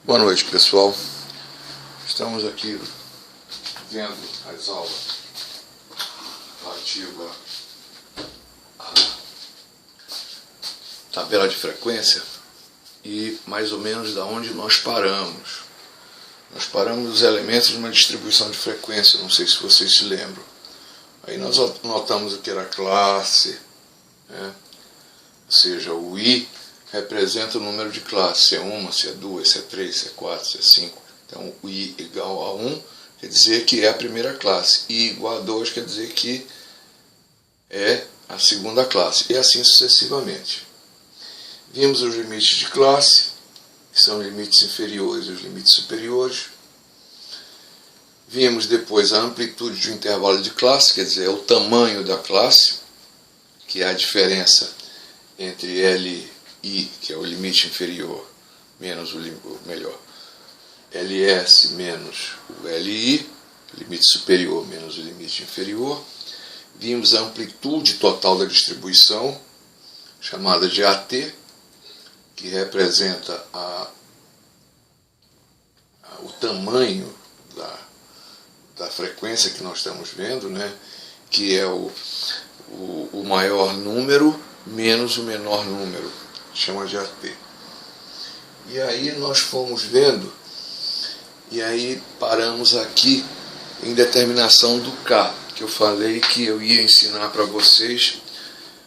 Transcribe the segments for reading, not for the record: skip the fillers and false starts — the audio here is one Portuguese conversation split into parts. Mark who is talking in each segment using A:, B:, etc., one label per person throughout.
A: Boa noite, pessoal. Estamos aqui vendo as aulas relativas à tabela de frequência e mais ou menos da onde nós paramos. Nós paramos os elementos de uma distribuição de frequência, não sei se vocês se lembram. Aí nós notamos o que era classe, né? Ou seja, o I representa o número de classe, se é 1, se é 2, se é 3, se é 4, se é 5. Então, o I igual a 1 quer dizer que é a primeira classe. I igual a 2 quer dizer que é a segunda classe. E assim sucessivamente. Vimos os limites de classe, que são os limites inferiores e os limites superiores. Vimos depois a amplitude de um intervalo de classe, quer dizer, é o tamanho da classe, que é a diferença entre LI, que é o limite inferior, menos o melhor, LS menos o LI, limite superior menos o limite inferior. Vimos a amplitude total da distribuição, chamada de AT, que representa o tamanho da frequência que nós estamos vendo, né? Que é o maior número menos o menor número, chama de AT. E aí nós fomos vendo, e aí paramos aqui em determinação do K, que eu falei que eu ia ensinar para vocês,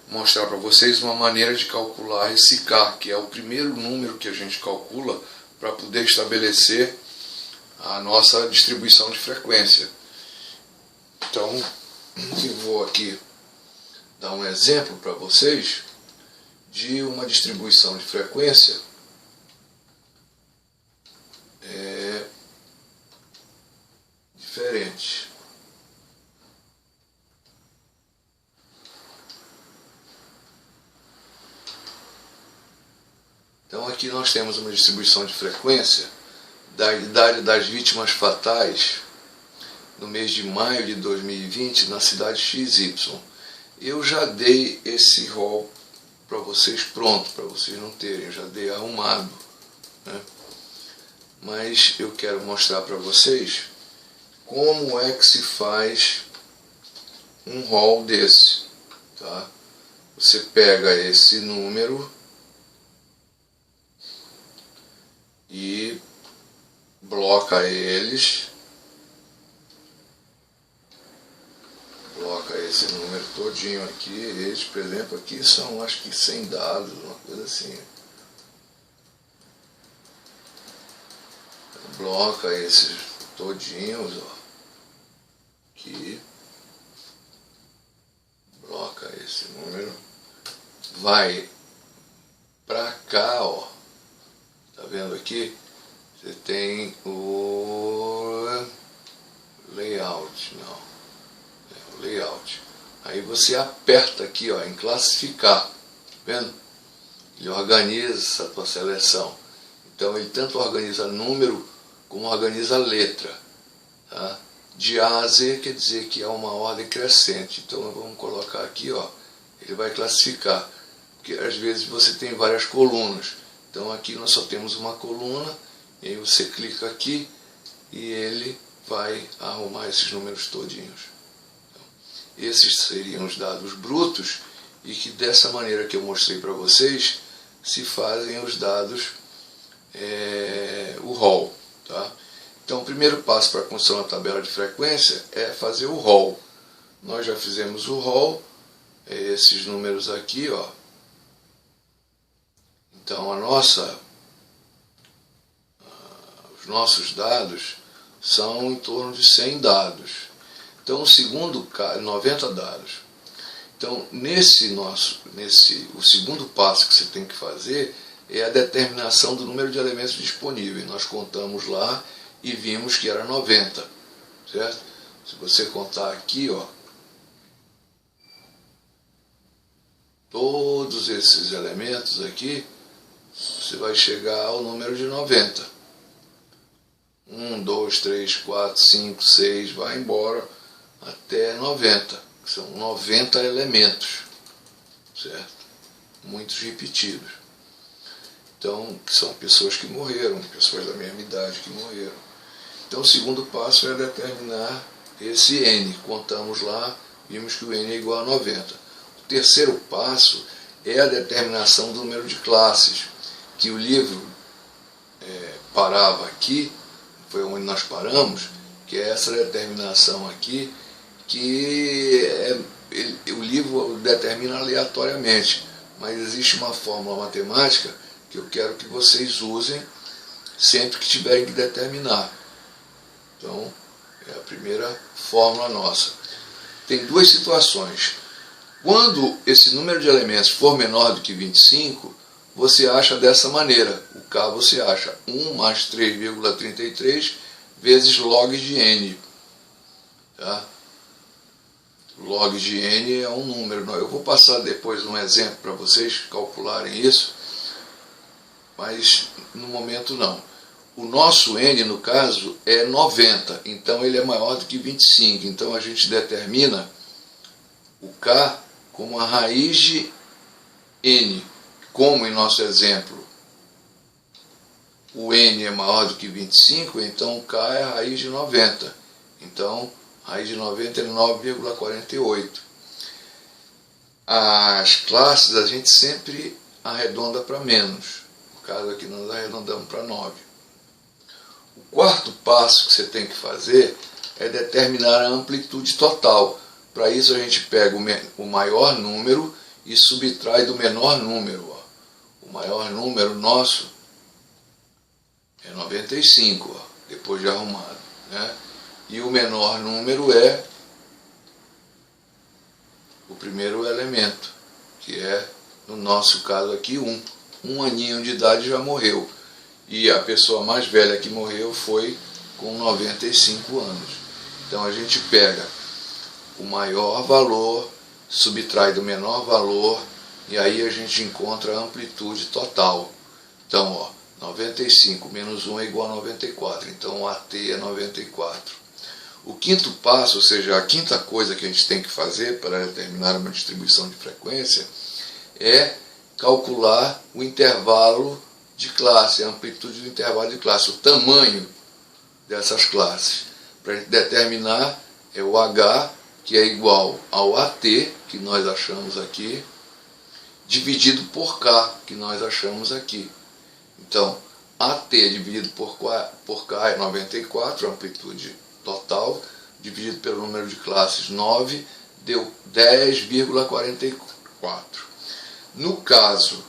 A: mostrar para vocês uma maneira de calcular esse K, que é o primeiro número que a gente calcula para poder estabelecer a nossa distribuição de frequência. Então, eu vou aqui dar um exemplo para vocês de uma distribuição de frequência diferente. Então aqui nós temos uma distribuição de frequência da idade das vítimas fatais no mês de maio de 2020 na cidade XY. Eu já dei esse rol para vocês pronto, para vocês não terem, eu já dei arrumado, né? Mas eu quero mostrar para vocês como é que se faz um rol desse, tá? Você pega esse número e bloca eles, bloca esse número todinho aqui. Eles, por exemplo, aqui são acho que 100 dados, uma coisa assim. Bloca esses todinhos, ó, aqui, bloca esse número, vai pra cá, ó, tá vendo aqui? Você tem o layout, não, é o layout. Aí você aperta aqui, ó, em classificar, tá vendo? Ele organiza a tua seleção. Então ele tanto organiza número como organiza letra, tá? De A a Z quer dizer que é uma ordem crescente. Então vamos colocar aqui, ó, ele vai classificar, porque às vezes você tem várias colunas. Então aqui nós só temos uma coluna, e aí você clica aqui e ele vai arrumar esses números todinhos. Então, esses seriam os dados brutos, e que dessa maneira que eu mostrei para vocês se fazem os dados, o rol, tá? Então o primeiro passo para a construção da tabela de frequência é fazer o rol. Nós já fizemos o rol, esses números aqui, ó. Então os nossos dados são em torno de 100 dados. Então o segundo, 90 dados. Então o segundo passo que você tem que fazer é a determinação do número de elementos disponíveis. Nós contamos lá e vimos que era 90, certo? Se você contar aqui, ó, todos esses elementos aqui, você vai chegar ao número de 90. 1, 2, 3, 4, 5, 6, vai embora até 90, que são 90 elementos, certo? Muitos repetidos. Então, que são pessoas que morreram, pessoas da mesma idade que morreram. Então, o segundo passo é determinar esse N. Contamos lá, vimos que o N é igual a 90. O terceiro passo é a determinação do número de classes, que o livro parava aqui, foi onde nós paramos, que é essa determinação aqui, que o livro determina aleatoriamente, mas existe uma fórmula matemática que eu quero que vocês usem sempre que tiverem que determinar. Então, é a primeira fórmula nossa. Tem duas situações. Quando esse número de elementos for menor do que 25, você acha dessa maneira. O K você acha 1 mais 3,33 vezes log de N. Tá? Log de N é um número. Eu vou passar depois um exemplo para vocês calcularem isso, mas no momento não. O nosso N, no caso, é 90, então ele é maior do que 25. Então a gente determina o K como a raiz de N. Como em nosso exemplo o N é maior do que 25, então o K é a raiz de 90. Então a raiz de 90 é 9,48. As classes a gente sempre arredonda para menos. No caso aqui nós arredondamos para 9. O quarto passo que você tem que fazer é determinar a amplitude total. Para isso a gente pega o maior número e subtrai do menor número. Ó. O maior número nosso é 95, ó, depois de arrumado. Né? E o menor número é o primeiro elemento, que é, no nosso caso aqui, 1. Um aninho de idade já morreu. E a pessoa mais velha que morreu foi com 95 anos. Então a gente pega o maior valor, subtrai do menor valor, e aí a gente encontra a amplitude total. Então, ó, 95 menos 1 é igual a 94. Então, AT é 94. O quinto passo, ou seja, a quinta coisa que a gente tem que fazer para determinar uma distribuição de frequência, é calcular o intervalo de classe, a amplitude do intervalo de classe, o tamanho dessas classes. Para a gente determinar é o H, que é igual ao AT, que nós achamos aqui, dividido por K, que nós achamos aqui. Então, AT dividido por K é 94, a amplitude total, dividido pelo número de classes 9, deu 10,44. No caso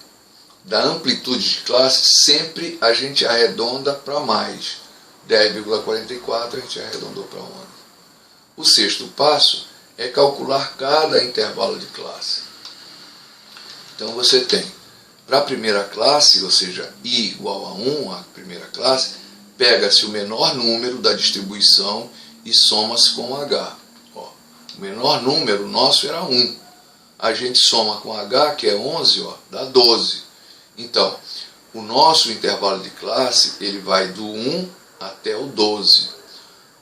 A: da amplitude de classe, sempre a gente arredonda para mais. 10,44 a gente arredondou para 11. O sexto passo é calcular cada intervalo de classe. Então você tem, para a primeira classe, ou seja, I igual a 1, a primeira classe, pega-se o menor número da distribuição e soma-se com o H. Ó, o menor número nosso era 1. A gente soma com H, que é 11, ó, dá 12. Então, o nosso intervalo de classe ele vai do 1 até o 12.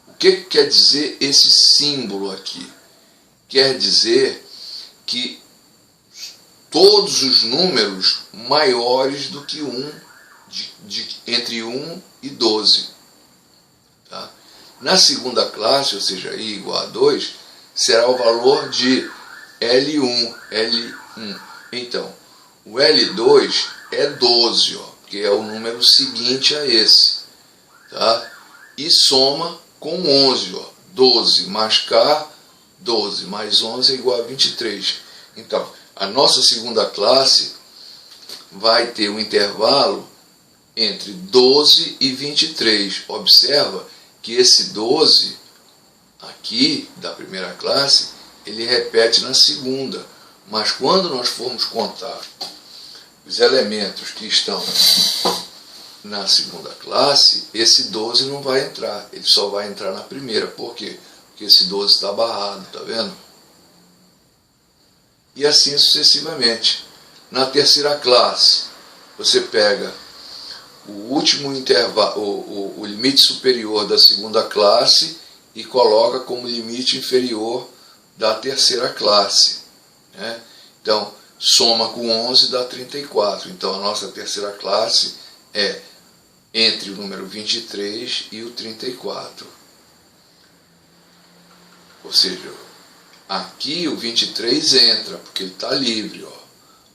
A: O que quer dizer esse símbolo aqui? Quer dizer que todos os números maiores do que 1, entre 1 e 12. Tá? Na segunda classe, ou seja, I igual a 2, será o valor de L1, L1. Então, o L2 é 12, ó, que é o número seguinte a esse. Tá? E soma com 11. Ó, 12 mais K, 12 mais 11 é igual a 23. Então, a nossa segunda classe vai ter um intervalo entre 12 e 23. Observa que esse 12 aqui da primeira classe, ele repete na segunda. Mas quando nós formos contar os elementos que estão na segunda classe, esse 12 não vai entrar. Ele só vai entrar na primeira. Por quê? Porque esse 12 está barrado, tá vendo? E assim sucessivamente. Na terceira classe, você pega o último intervalo, o limite superior da segunda classe e coloca como limite inferior da terceira classe. Né? Então, soma com 11 dá 34. Então a nossa terceira classe é entre o número 23 e o 34. Ou seja, aqui o 23 entra, porque ele está livre, ó.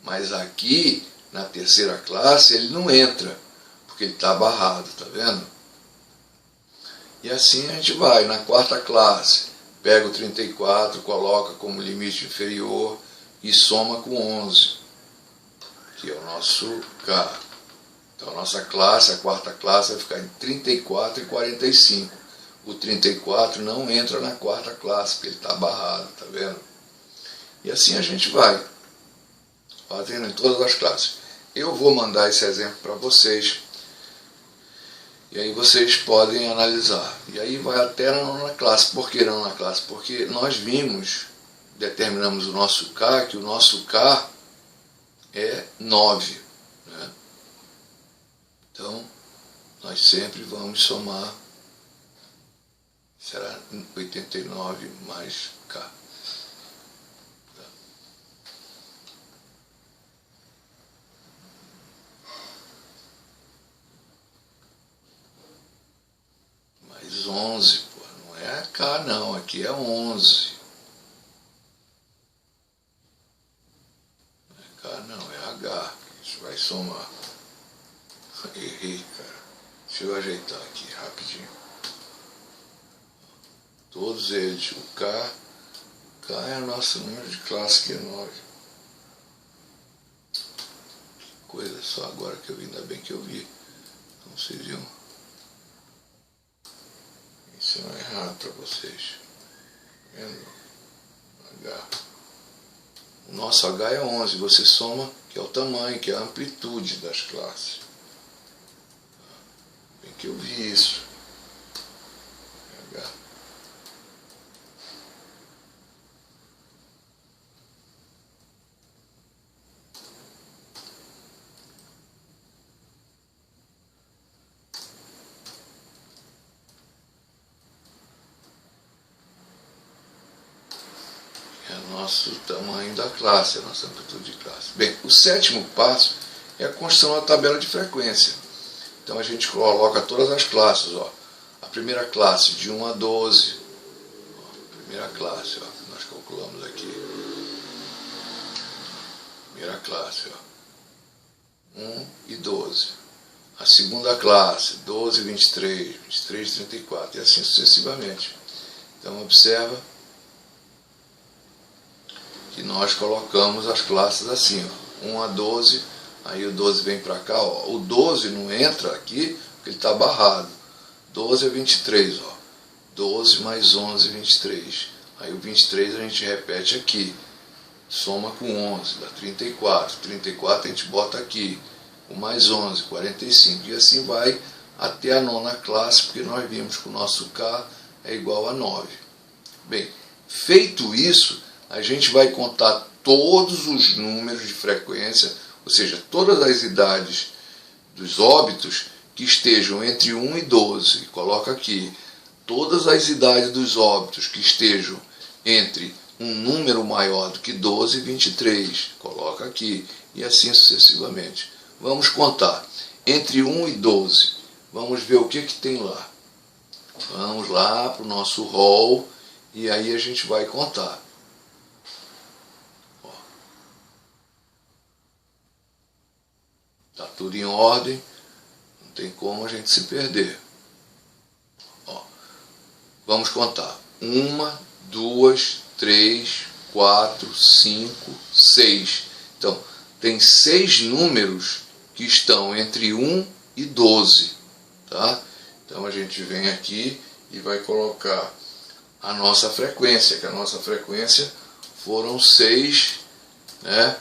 A: Mas aqui, na terceira classe, ele não entra, porque ele está barrado, tá vendo? E assim a gente vai. Na quarta classe, pega o 34, coloca como limite inferior e soma com 11, que é o nosso K. Então a nossa classe, a quarta classe, vai ficar em 34 e 45. O 34 não entra na quarta classe, porque ele está barrado, tá vendo? E assim a gente vai, fazendo em todas as classes. Eu vou mandar esse exemplo para vocês, e aí vocês podem analisar. E aí vai até na nona classe. Por que na nona classe? Porque nós vimos, determinamos o nosso K, que o nosso K é 9. Né? Então, nós sempre vamos somar. Será 89 mais K. Tá. Mais 11, pô, não é K não, aqui é 11. Não é K não, é H. Isso vai somar. Errei, cara. Deixa eu ajeitar aqui rapidinho. Todos eles, o K é o nosso número de classe, que é 9. Que coisa, só agora que eu vi, ainda bem que eu vi. Então vocês viram. Isso não é errado para vocês. Tá vendo? H. O nosso H é 11, você soma, que é o tamanho, que é a amplitude das classes. Bem que eu vi isso. H. Nosso tamanho da classe, a nossa amplitude de classe. Bem, o sétimo passo é a construção da tabela de frequência. Então a gente coloca todas as classes, ó. A primeira classe de 1 a 12, ó, primeira classe, ó, que nós calculamos aqui. Primeira classe, ó, 1 e 12. A segunda classe, 12 e 23, 23 e 34, e assim sucessivamente. Então observa que nós colocamos as classes assim, ó, 1 a 12, aí o 12 vem para cá, ó. O 12 não entra aqui, porque ele está barrado. 12 é 23, ó. 12 mais 11, 23. Aí o 23 a gente repete aqui, soma com 11, dá 34. 34 a gente bota aqui, o mais 11, 45. E assim vai até a nona classe, porque nós vimos que o nosso K é igual a 9. Bem, feito isso, a gente vai contar todos os números de frequência, ou seja, todas as idades dos óbitos que estejam entre 1 e 12. E coloca aqui, todas as idades dos óbitos que estejam entre um número maior do que 12 e 23. Coloca aqui, e assim sucessivamente. Vamos contar. Entre 1 e 12, vamos ver o que tem lá. Vamos lá para o nosso rol, e aí a gente vai contar. Está tudo em ordem, não tem como a gente se perder. Ó, vamos contar. 1, 2, 3, 4, 5, 6. Então, tem 6 números que estão entre 1 e 12. Tá? Então a gente vem aqui e vai colocar a nossa frequência, que a nossa frequência foram 6, né?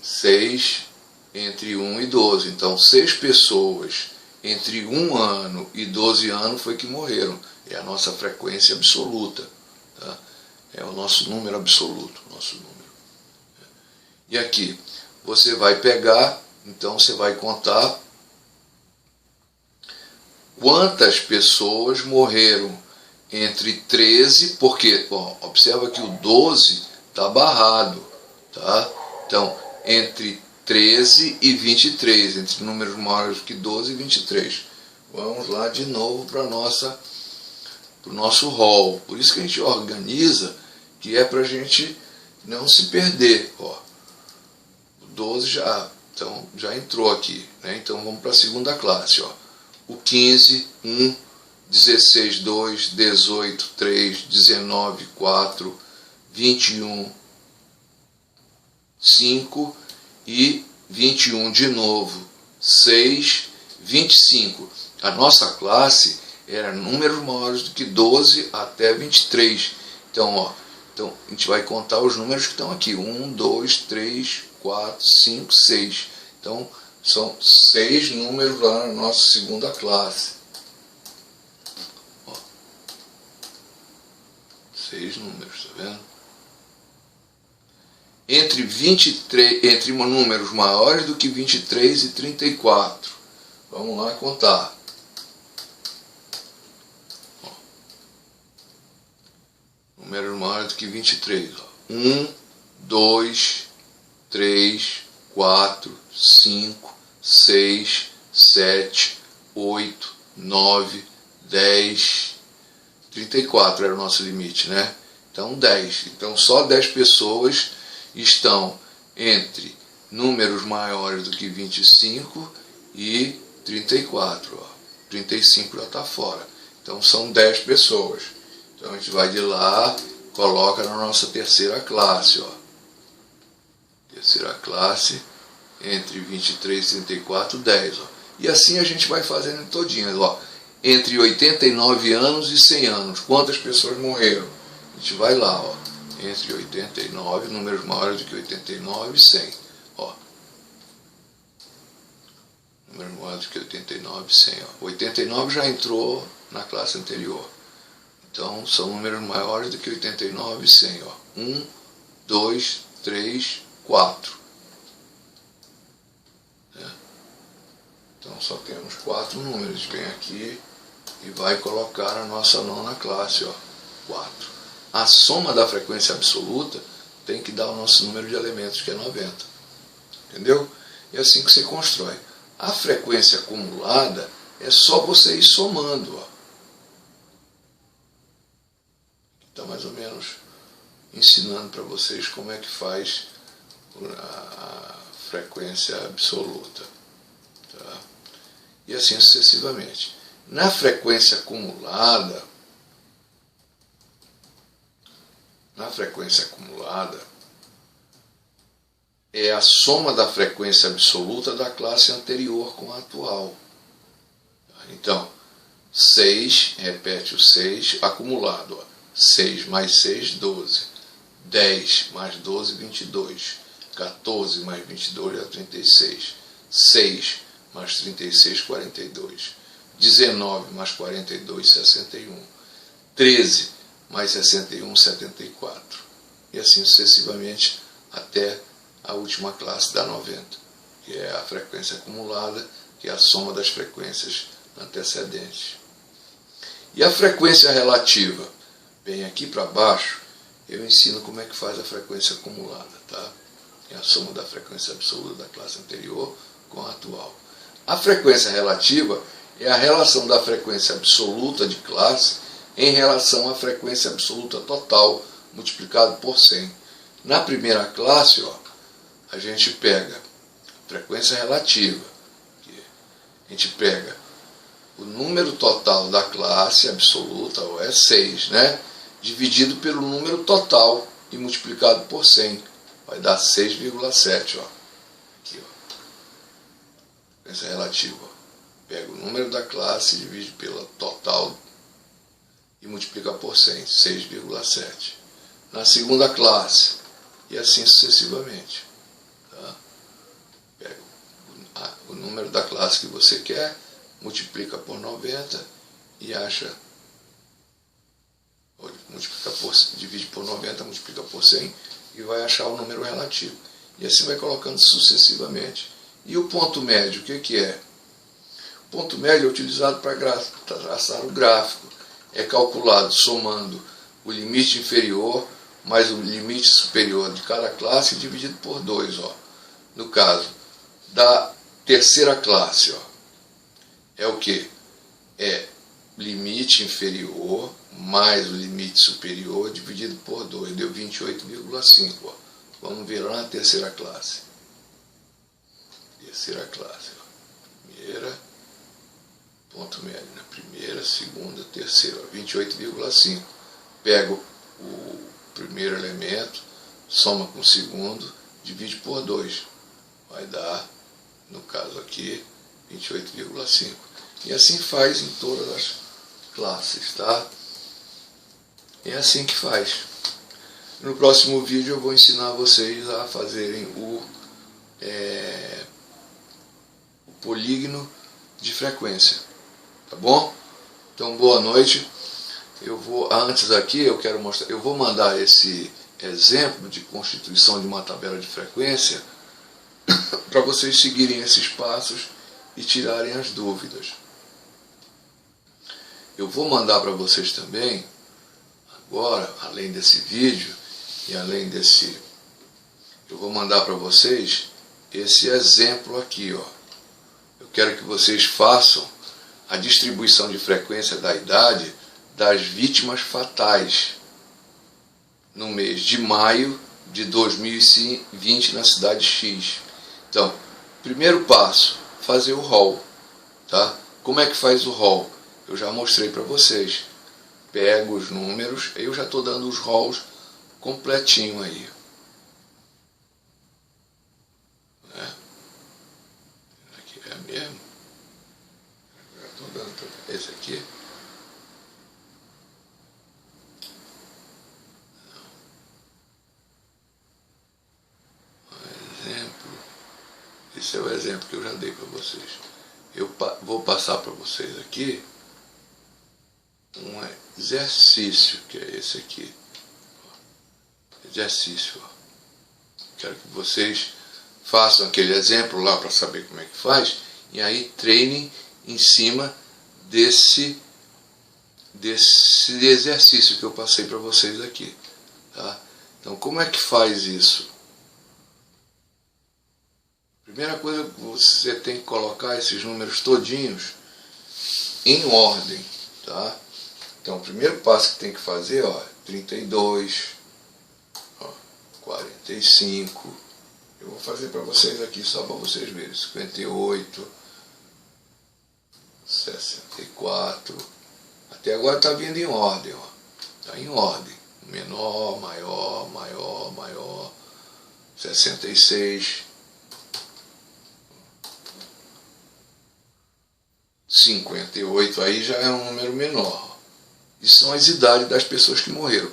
A: 6 entre 1 e 12. Então, 6 pessoas entre 1 ano e 12 anos foi que morreram. É a nossa frequência absoluta. Tá? É o nosso número absoluto. Nosso número. E aqui, você vai pegar, então você vai contar quantas pessoas morreram entre 13, porque, ó, observa que o 12 está barrado. Tá? Então, entre 13 e 23, entre números maiores do que 12 e 23. Vamos lá de novo para o nosso rol. Por isso que a gente organiza, que é para a gente não se perder. Ó, o 12 já entrou aqui, né? Então vamos para a segunda classe. Ó. O 15, 1, 16, 2, 18, 3, 19, 4, 21, 5 e 21 de novo, 6, 25. A nossa classe era números maiores do que 12 até 23. Então, ó, a gente vai contar os números que estão aqui. 1, 2, 3, 4, 5, 6. Então, são 6 números lá na nossa segunda classe. Ó, 6 números, tá vendo? Entre números maiores do que 23 e 34. Vamos lá contar. Ó. Números maiores do que 23. Ó. 1, 2, 3, 4, 5, 6, 7, 8, 9, 10, 34 era o nosso limite, né? Então 10. Então só 10 pessoas estão entre números maiores do que 25 e 34. Ó. 35 já está fora. Então são 10 pessoas. Então a gente vai de lá, coloca na nossa terceira classe. Ó. Terceira classe, entre 23 e 34, 10. Ó. E assim a gente vai fazendo todinhas. Ó. Entre 89 anos e 100 anos, quantas pessoas morreram? A gente vai lá, ó. Entre 89, números maiores do que 89 e 100. Ó. Números maiores do que 89 e 100. Ó. 89 já entrou na classe anterior. Então, são números maiores do que 89 e 100. Ó. 1, 2, 3, 4. É. Então, só temos 4 números. Vem aqui e vai colocar a nossa nona classe. Ó. 4. A soma da frequência absoluta tem que dar o nosso número de elementos, que é 90. Entendeu? É assim que você constrói. A frequência acumulada é só você ir somando. Está mais ou menos ensinando para vocês como é que faz a frequência absoluta. Tá? E assim sucessivamente. Na frequência acumulada, é a soma da frequência absoluta da classe anterior com a atual. Então, 6, repete o 6, acumulado. Ó. 6 mais 6, 12. 10 mais 12, 22. 14 mais 22 é 36. 6 mais 36, 42. 19 mais 42, 61. 13 mais 61, 74. E assim sucessivamente até a última classe da 90, que é a frequência acumulada, que é a soma das frequências antecedentes. E a frequência relativa? Bem, aqui para baixo eu ensino como é que faz a frequência acumulada. Tá? É a soma da frequência absoluta da classe anterior com a atual. A frequência relativa é a relação da frequência absoluta de classe em relação à frequência absoluta total, multiplicado por 100. Na primeira classe, ó, a gente pega a frequência relativa. A gente pega o número total da classe absoluta, ó, é 6, né? Dividido pelo número total e multiplicado por 100. Vai dar 6,7. Ó. Aqui, ó. Frequência relativa. Ó. Pega o número da classe, divide pela total e multiplica por 100, 6,7. Na segunda classe, e assim sucessivamente. Tá? Pega o número da classe que você quer, multiplica por 90 e acha, divide por 90, multiplica por 100 e vai achar o número relativo. E assim vai colocando sucessivamente. E o ponto médio, o que é? O ponto médio é utilizado para traçar o gráfico. É calculado somando o limite inferior mais o limite superior de cada classe dividido por 2, ó. No caso da terceira classe, ó, é o que? É limite inferior mais o limite superior dividido por 2, deu 28,5. Ó. Vamos ver lá na terceira classe. Terceira classe, ó. Primeira, ponto médio, na primeira, segunda, terceira, 28,5. Pego o primeiro elemento, soma com o segundo, divide por 2. Vai dar, no caso aqui, 28,5. E assim faz em todas as classes, tá? É assim que faz. No próximo vídeo eu vou ensinar vocês a fazerem o polígono de frequência, tá bom? Então, boa noite. Antes aqui eu quero mostrar, eu vou mandar esse exemplo de constituição de uma tabela de frequência para vocês seguirem esses passos e tirarem as dúvidas. Eu vou mandar para vocês também, agora, além desse vídeo e além desse, eu vou mandar para vocês esse exemplo aqui, ó. Eu quero que vocês façam a distribuição de frequência da idade das vítimas fatais no mês de maio de 2020 na cidade X. Então, primeiro passo, fazer o rol, tá? Como é que faz o rol? Eu já mostrei para vocês. Pego os números, eu já estou dando os rols completinho aí. Aqui é mesmo. Já estou dando esse aqui. Esse é o exemplo que eu já dei para vocês. Eu vou passar para vocês aqui um exercício, que é esse aqui. Exercício. Quero que vocês façam aquele exemplo lá para saber como é que faz, e aí treinem em cima desse exercício que eu passei para vocês aqui. Tá? Então, como é que faz isso? Primeira coisa, você tem que colocar esses números todinhos em ordem, tá? Então, o primeiro passo que tem que fazer, ó, 32, ó, 45, eu vou fazer para vocês aqui só para vocês verem, 58, 64, até agora está vindo em ordem, ó, está em ordem, menor, maior, maior, maior, 66, 58, aí já é um número menor. E são as idades das pessoas que morreram.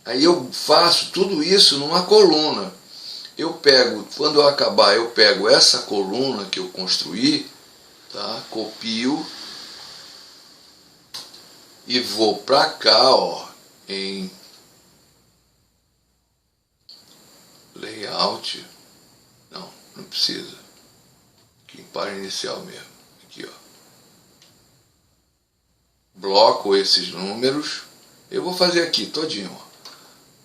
A: Aí eu faço tudo isso numa coluna. Eu pego, quando eu acabar, eu pego essa coluna que eu construí, tá? Copio e vou para cá, ó, em layout. Não precisa. Aqui em página inicial mesmo. Aqui, ó. Bloco esses números, eu vou fazer aqui todinho, ó.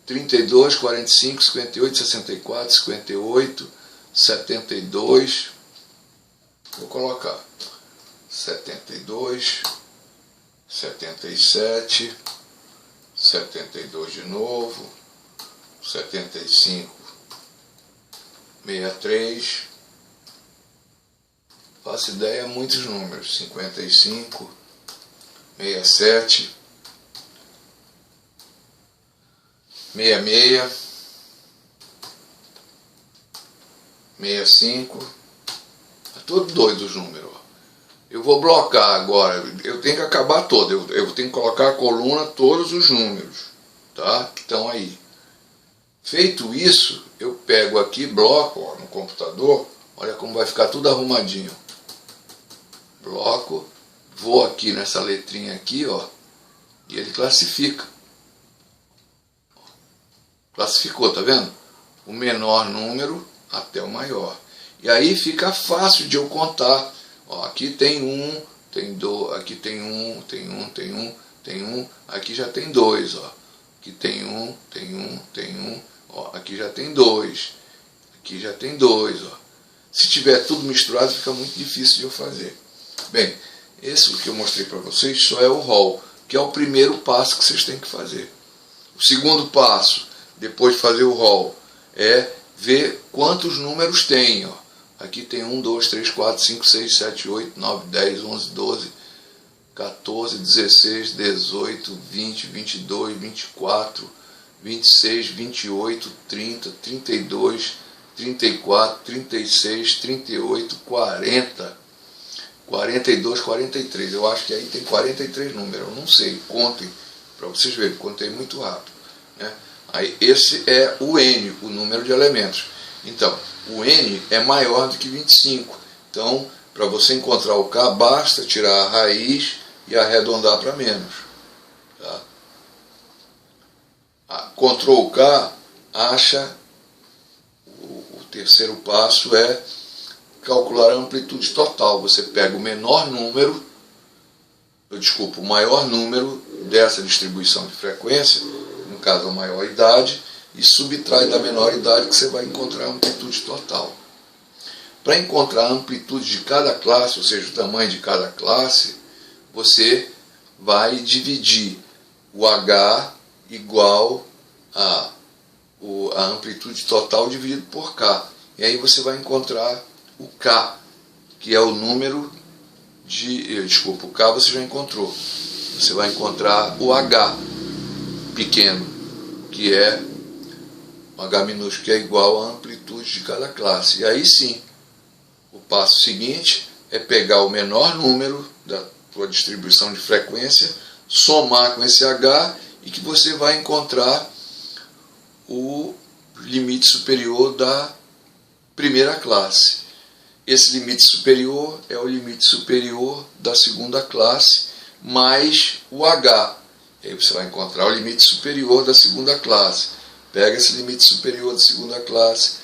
A: 32, 45, 58, 64, 58, 72, vou colocar 72, 77, 72 de novo, 75, 63, faço ideia, muitos números, 55, 67, 66, 65, é todo doido os números. Eu vou blocar agora, eu tenho que acabar todo, eu tenho que colocar a coluna todos os números, tá? Que estão aí. Feito isso, eu pego aqui, bloco, ó, no computador, olha como vai ficar tudo arrumadinho. Bloco, vou aqui nessa letrinha aqui, ó, e ele classifica. Classificou, tá vendo? O menor número até o maior. E aí fica fácil de eu contar. Ó, aqui tem um, tem dois, aqui tem um, tem um, tem um, tem um, aqui já tem dois, ó. Aqui tem um, ó, aqui já tem 2, aqui já tem 2, ó. Se tiver tudo misturado, fica muito difícil de eu fazer. Bem, esse que eu mostrei para vocês só é o rol, que é o primeiro passo que vocês têm que fazer. O segundo passo, depois de fazer o rol, é ver quantos números tem, ó. Aqui tem 1, 2, 3, 4, 5, 6, 7, 8, 9, 10, 11, 12, 14, 16, 18, 20, 22, 24, 26, 28, 30, 32, 34, 36, 38, 40, 42, 43. Eu acho que aí tem 43 números. Eu não sei, contem, para vocês verem, contei muito rápido, né? Aí esse é o N, o número de elementos. Então, o N é maior do que 25. Então, para você encontrar o K, basta tirar a raiz e arredondar para menos. Tá? Ctrl K acha, o terceiro passo é calcular a amplitude total. Você pega o menor número, o maior número dessa distribuição de frequência, no caso a maior idade, e subtrai da menor idade, que você vai encontrar a amplitude total. Para encontrar a amplitude de cada classe, ou seja, o tamanho de cada classe, você vai dividir o H igual a amplitude total dividido por K. E aí você vai encontrar o K, que é o número de... Desculpa, o K você já encontrou. Você vai encontrar o H pequeno, que é o H minúsculo, que é igual à amplitude de cada classe. E aí sim, o passo seguinte é pegar o menor número da tua distribuição de frequência, somar com esse H, e que você vai encontrar o limite superior da primeira classe. Esse limite superior é o limite superior da segunda classe, mais o H. E aí você vai encontrar o limite superior da segunda classe. Pega esse limite superior da segunda classe,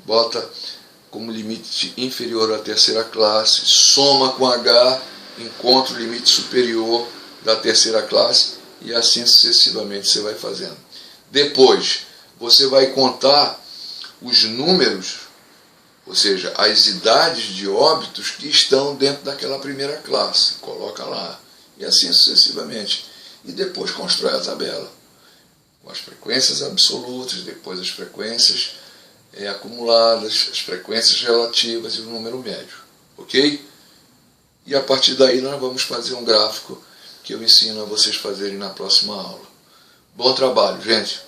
A: bota como limite inferior à terceira classe, soma com H, encontra o limite superior da terceira classe, e assim sucessivamente você vai fazendo. Depois, você vai contar os números, ou seja, as idades de óbitos que estão dentro daquela primeira classe. Coloca lá. E assim sucessivamente. E depois constrói a tabela, com as frequências absolutas, depois as frequências acumuladas, as frequências relativas e o número médio. Ok? E a partir daí nós vamos fazer um gráfico que eu ensino a vocês fazerem na próxima aula. Bom trabalho, gente!